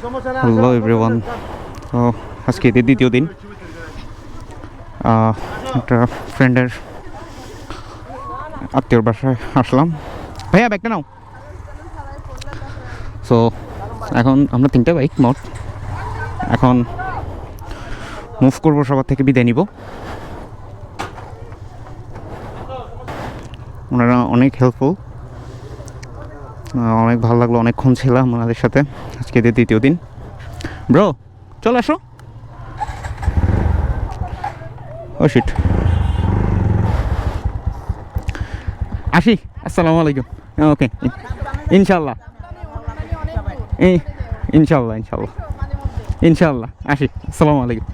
Hello everyone. তো আজকে ঈদের দ্বিতীয় দিন। একটা ফ্রেন্ডের আত্মীয়র বাসায় আসলাম। ভাইয়া ব্যাগটা নাও। সো এখন আমরা তিনটা বাইক মোট এখন মুভ করবো, সবার থেকে বিদায় নিব। ওনারা অনেক হেল্পফুল, অনেক ভালো লাগলো, অনেকক্ষণ ছিলাম ওনাদের সাথে। আজকে ঈদের দ্বিতীয় দিন। ব্রো চলে আসো। ও শিট, আসি। আসসালামু আলাইকুম। ওকে, ইনশাল্লাহ ইনশাল্লাহ ইনশাল্লাহ ইনশাল্লাহ আসি। আসসালামু আলাইকুম।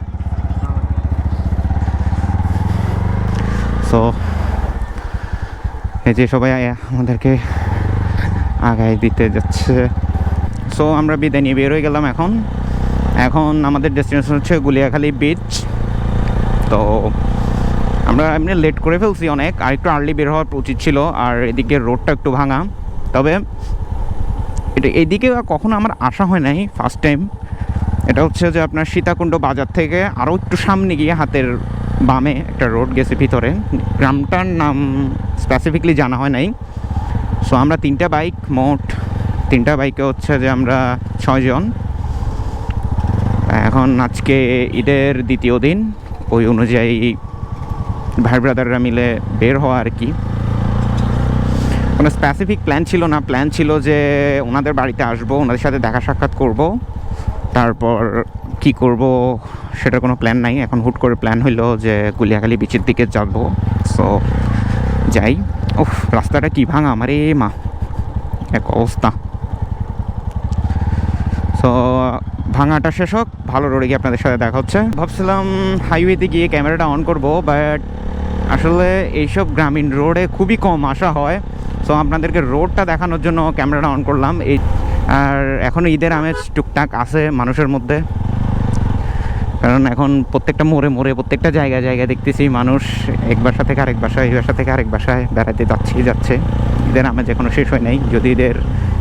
সো এই যে সবাই আমাদেরকে আগায় দিতে যাচ্ছে। সো আমরা বিদায় নিয়ে বের হয়ে গেলাম। এখন আমাদের ডেস্টিনেশন হচ্ছে গুলিয়াখালী বিচ। তো আমরা এমনি লেট করে ফেলছি অনেক, আর একটু আর্লি বের হওয়ার উচিত ছিল। আর এদিকে রোডটা একটু ভাঙা, তবে এটা এইদিকে কখনো আমার আসা হয় নাই, ফার্স্ট টাইম। এটা হচ্ছে যে আপনার সীতাকুণ্ড বাজার থেকে আরও একটু সামনে গিয়ে হাতের বামে একটা রোড গেছে ভিতরে। গ্রামটার নাম স্পেসিফিকলি জানা হয় নাই। সো আমরা তিনটা বাইক, মোট তিনটা বাইকে হচ্ছে যে আমরা 6 জন। এখন আজকে ঈদের দ্বিতীয় দিন, ওই অনুযায়ী ভাই ব্রাদাররা মিলে বের হওয়া আর কি। কোনো স্পেসিফিক প্ল্যান ছিল না, প্ল্যান ছিল যে ওনাদের বাড়িতে আসবো, ওনাদের সাথে দেখা সাক্ষাৎ করব, তারপর কি করব সেটার কোনো প্ল্যান নাই। এখন হুট করে প্ল্যান হইলো যে গুলিয়াখালী বিচের দিকে যাব। সো যাই। ওহ, রাস্তাটা কি ভাঙা আমারে মা, এক অবস্থা। সো ভাঙাটা শেষ হোক, ভালো রোডে গিয়ে আপনাদের সাথে দেখা হচ্ছে। ভাবছিলাম হাইওয়েতে গিয়ে ক্যামেরাটা অন করব, বাট আসলে এইসব গ্রামীণ রোডে খুবই কম আসা হয়। সো আপনাদেরকে রোডটা দেখানোর জন্য ক্যামেরাটা অন করলাম। আর এখনও ঈদের আমেজ টুকটাক আছে মানুষের মধ্যে, কারণ এখন প্রত্যেকটা মোড়ে মোড়ে প্রত্যেকটা জায়গায় জায়গায় দেখতেছি মানুষ এক বাসা থেকে আরেক বাসায়, এই বাসা থেকে আরেক বাসায় বেড়াতে যাচ্ছে। ঈদের আমেজ এখনও শেষ হয় নাই, যদি ঈদের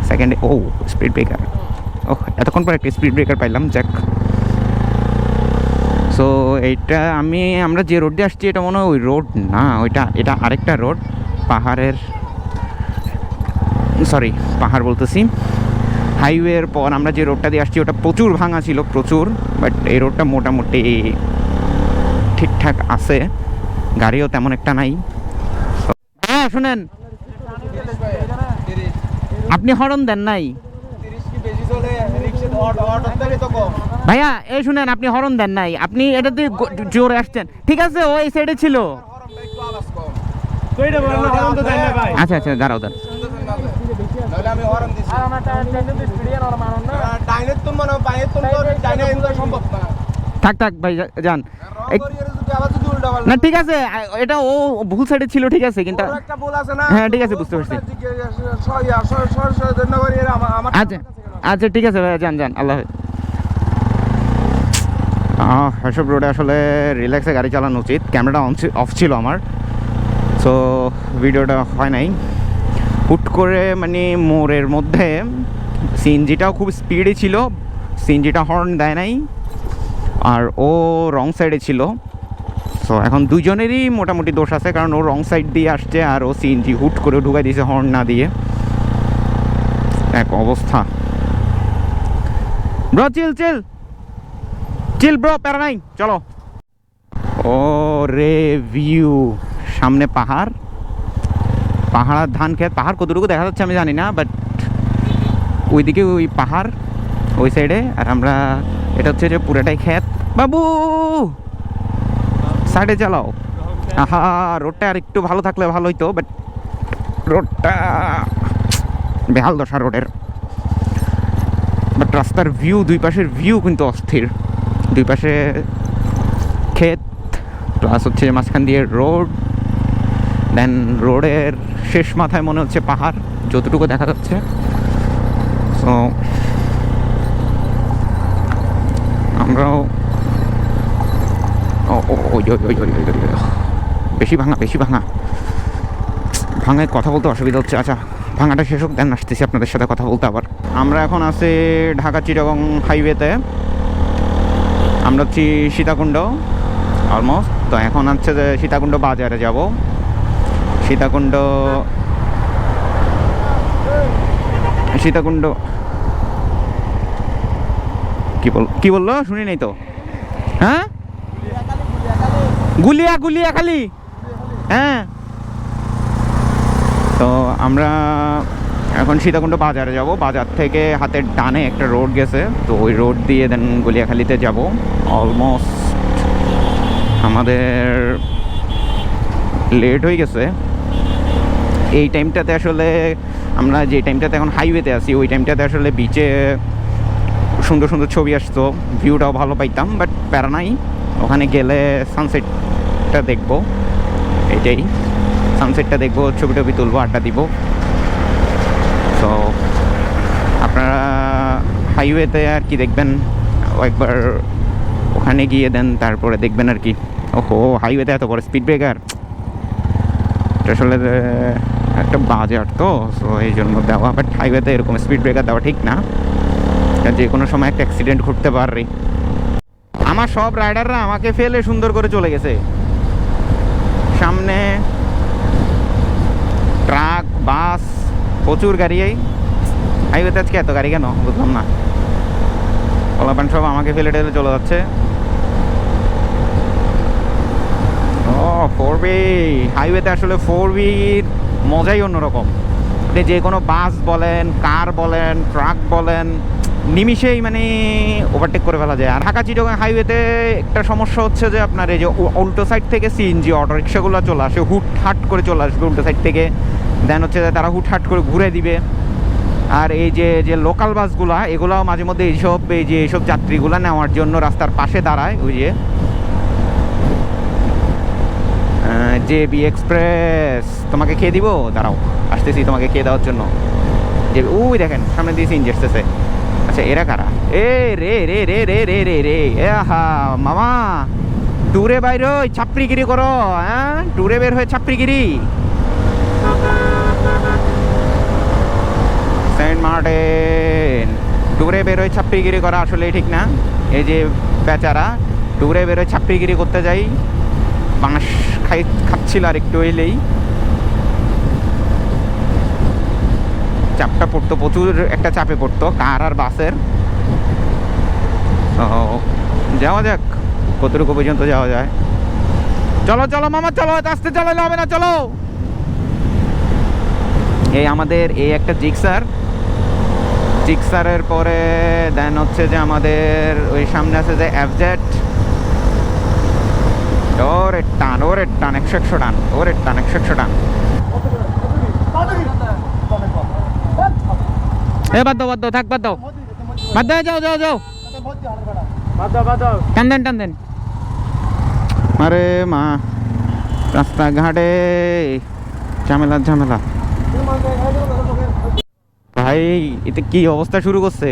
সেকেন্ডে। ও স্পিড ব্রেকার, এতক্ষণ পর একটা স্পিড ব্রেকার পাইলাম, যাক। সো এইটা আমরা যে রোড দিয়ে আসছি এটা মনে হয় ওই রোড না, এটা আরেকটা রোড। পাহাড় বলতেছি, হাইওয়ের পর আমরা যে রোডটা দিয়ে আসছি ওটা প্রচুর ভাঙা ছিল, প্রচুর। বাট এই রোডটা মোটামুটি ঠিকঠাক আছে, গাড়িও তেমন একটা নাই। হ্যাঁ শুনেন, আপনি হর্ন দেন নাই ভাইয়া। এই শুনেন, আপনি হর্ন দেন নাই, আপনি এটাতে জোরে আসছেন। ঠিক আছে, ও এই সাইডে ছিল। আচ্ছা আচ্ছা, দাঁড়াও। থাক ভাই, যান না। ঠিক আছে, এটা ও ভুল সাইডে ছিল, ঠিক আছে, কিন্তু হ্যাঁ ঠিক আছে, বুঝতে পারছি। আচ্ছা আচ্ছা, ঠিক আছে ভাই, যান। আল্লাহ এসব রোডে আসলে রিল্যাক্সে গাড়ি চালানো উচিত। ক্যামেরাটা অফ ছিল আমার, সো ভিডিওটা হয় নাই। হুট করে মানে মোড়ের মধ্যে সিএনজিটাও খুব স্পিডে ছিল, সিএনজিটা হর্ন দেয় নাই, আর ও রং সাইডে ছিল। সো এখন দুইজনেরই মোটামুটি দোষ আছে, কারণ ও রং সাইড দিয়ে আসছে আর ও সিএনজি হুট করে ঢুকাই দিয়েছে হর্ন না দিয়ে, এক অবস্থা। ব্রো চিল ব্রো, প্যারা নাই, চলো। ও রে ভিউ, সামনে পাহাড় আর ধান ক্ষেত। পাহাড় কতটুকু দেখা যাচ্ছে আমি জানি না, বাট ওইদিকে ওই পাহাড় ওই সাইডে, আর আমরা এটা হচ্ছে যে পুরোটাই ক্ষেত। বাবু সাইডে চালাও। আহা, রোডটা আর একটু ভালো থাকলে ভালো হইতো, বাট রোডটা বেহাল দশা রোডের। বাট রাস্তার ভিউ, দুই পাশের ভিউ কিন্তু অস্থির। দুই পাশে ক্ষেত, প্লাস হচ্ছে মাঝখান দিয়ে রোড, দেন রোডের শেষ মাথায় মনে হচ্ছে পাহাড়, যতটুকু দেখা যাচ্ছে। সো আমরাও বেশি ভাঙায় কথা বলতে অসুবিধা হচ্ছে। আচ্ছা, ভাঙাটা শেষ হোক, দেন আসতেছি আপনাদের সাথে কথা বলতে আবার। আমরা এখন আছি ঢাকা চিটাগং হাইওয়েতে। আমরা হচ্ছি সীতাকুণ্ড অলমোস্ট। তো এখন হচ্ছে যে সীতাকুণ্ড বাজারে যাব। সীতাকুণ্ড কি বললো শুনি নাই তো। হ্যাঁ, গুলিয়াখালী। হ্যাঁ, তো আমরা এখন সীতাকুণ্ড বাজারে যাব। বাজার থেকে হাতের ডানে একটা রোড গেছে, তো ওই রোড দিয়ে দেন গুলিয়াখালীতে যাব। অলমোস্ট আমাদের লেট হয়ে গেছে। এই টাইমটাতে আসলে আমরা যে টাইমটাতে এখন হাইওয়েতে আছি, ওই টাইমটাতে আসলে বিচে সুন্দর সুন্দর ছবি আসতো, ভিউটাও ভালো পাইতাম। বাট প্যারা নাই, ওখানে গেলে সানসেটটা দেখবো। এটাই, সানসেটটা দেখবো, ছবি টবি তুলবো, আড্ডা দিব। তো আপনারা হাইওয়েতে আর কি দেখবেন, একবার ওখানে গিয়ে দেন তারপরে দেখবেন আর কি। ওহো, হাইওয়েতে এত বড় স্পিড ব্রেকার, আসলে একটা বাজার তো, সো এই জন্য দেওয়া। বাট হাইওয়েতে এরকম স্পিড ব্রেকার দেওয়া ঠিক না, যে কোনো সময় একটা অ্যাক্সিডেন্ট ঘটতে পারে। আমার সব রাইডাররা আমাকে ফেলে সুন্দর করে চলে গেছে। সামনে ট্রাক, বাস, প্রচুর গাড়ি। এই হাইওয়েতে আজকে এত গাড়ি কেন বুঝলাম না। পোলাপান সব আমাকে ফেলে টেলে চলে যাচ্ছে। ও 4B হাইওয়েতে আসলে 4Bর মজাই অন্যরকম। আপনি যে কোনো বাস বলেন, কার বলেন, ট্রাক বলেন, নিমিষেই মানে ওভারটেক করে ফেলা যায়। আর ঢাকা চিটাগং হাইওয়েতে একটা সমস্যা হচ্ছে যে আপনার এই যে উল্টো সাইড থেকে সিএনজি অটো রিক্সাগুলো চলে আসে, হুটহাট করে চলে আসবে উল্টো সাইড থেকে। দেন হচ্ছে যে তারা হুটহাট করে ঘুরে দিবে। আর এই যে লোকাল বাসগুলা, এগুলাও মাঝে মধ্যে এইসব যাত্রীগুলা নেওয়ার জন্য রাস্তার পাশে দাঁড়ায়। ওই যে বি এক্সপ্রেস, তোমাকে খেয়ে দিব, দাঁড়াও আসতেছি তোমাকে খেয়ে দেওয়ার জন্য। যে ওই দেখেন সামনে দিয়ে সিএনজি আসতেছে। আচ্ছা, এরা কারা? এ রে রে রে রে রে রে রে হা মামা, ট্যুরে বাইর হয়ে ছাপড়িগিরি করো। হ্যাঁ, ট্যুরে বের হয়ে ছাপড়িগিরি। সেন্ট মার্টিন ট্যুরে বের হয়ে ছাপড়িগিরি করা আসলে ঠিক না। এই যে বেচারা ট্যুরে বের হয়ে ছাপড়িগিরি করতে যাই, বাঁশ খাচ্ছিল আর একটু এলেই চাপটা পড়তো, প্রচুর একটা চাপে পড়তো কার আর বাসের। যাওয়া যাক কতটুকু পর্যন্ত যাওয়া যায়। চলো চলো মামা, চলো, আস্তে চালালে হবে না, চলো। এই আমাদের এই একটা জিক্সারের পরে দেন হচ্ছে যে আমাদের ওই সামনে আছে যে এফজেড। ওরে টান 100 টান, ওরে টান 100 টান। এ বাদ দাও থাক, বাদ দাও, যাও টান দেন। আরে মা, রাস্তাঘাটে ঝামেলা। ভাই এটা কি অবস্থা শুরু করছে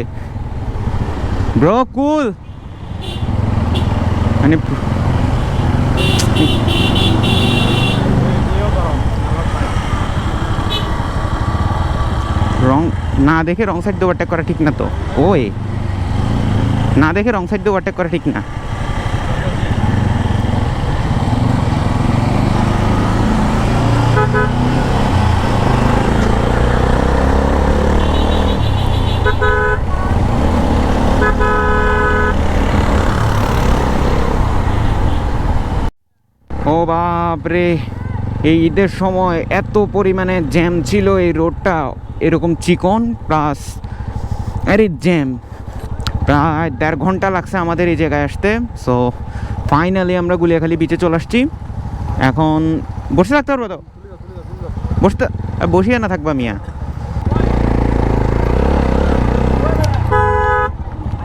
ব্রো? কুল মানে রং না দেখে রং সাইড দিয়ে ওভারটেক করা ঠিক না তো। ওই না দেখে রং সাইড দিয়ে ওভারটেক করা ঠিক না। ও বাপরে, এই ঈদের সময় এত পরিমাণে জ্যাম ছিল এই রোডটা, এরকম চিকন প্লাস আরে জ্যাম। প্রায় 1.5 ঘন্টা লাগছে আমাদের এই জায়গায় আসতে। সো ফাইনালি আমরা গুলিয়াখালী বিচে চলে আসছি। এখন বসে থাকতে পারবো তো? বসিয়ে না থাকবা মিয়া,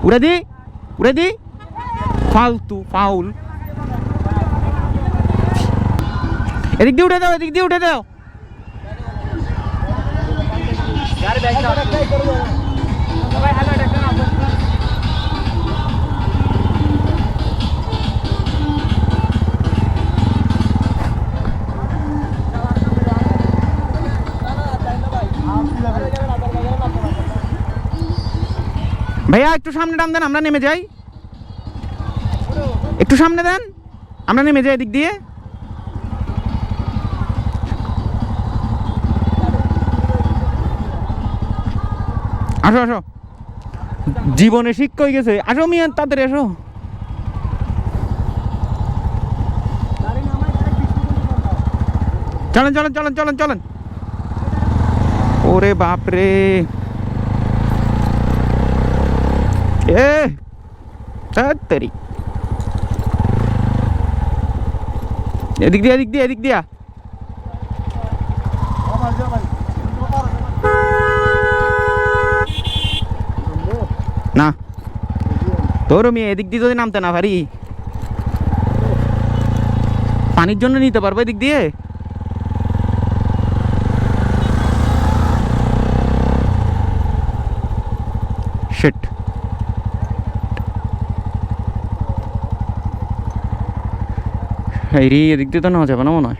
উড়ে দি ফাউল। এদিক দিয়ে উঠে দাও। ভাইয়া একটু সামনে টান দেন, আমরা নেমে যাই। একটু সামনে দেন, আমরা নেমে যাই এদিক দিয়ে। আসো আসো, জীবনে শিক্ষা হয়ে গেছে। আসো মিয়া, তাড়াতাড়ি আসো। চলেন চলেন চলেন চলেন চলেন। ওরে বাপরে, এ তাড়াতাড়ি এদিক দিয়া এদিক দিয়া এদিক দিয়া। না তোর মেয়ে এদিক দিয়ে যদি নামতে না পারি, পানির জন্য নিতে পারবো এদিক দিয়ে। শিট, এই রে, এদিক দিয়ে তো নেওয়া যাবে না মনে হয়।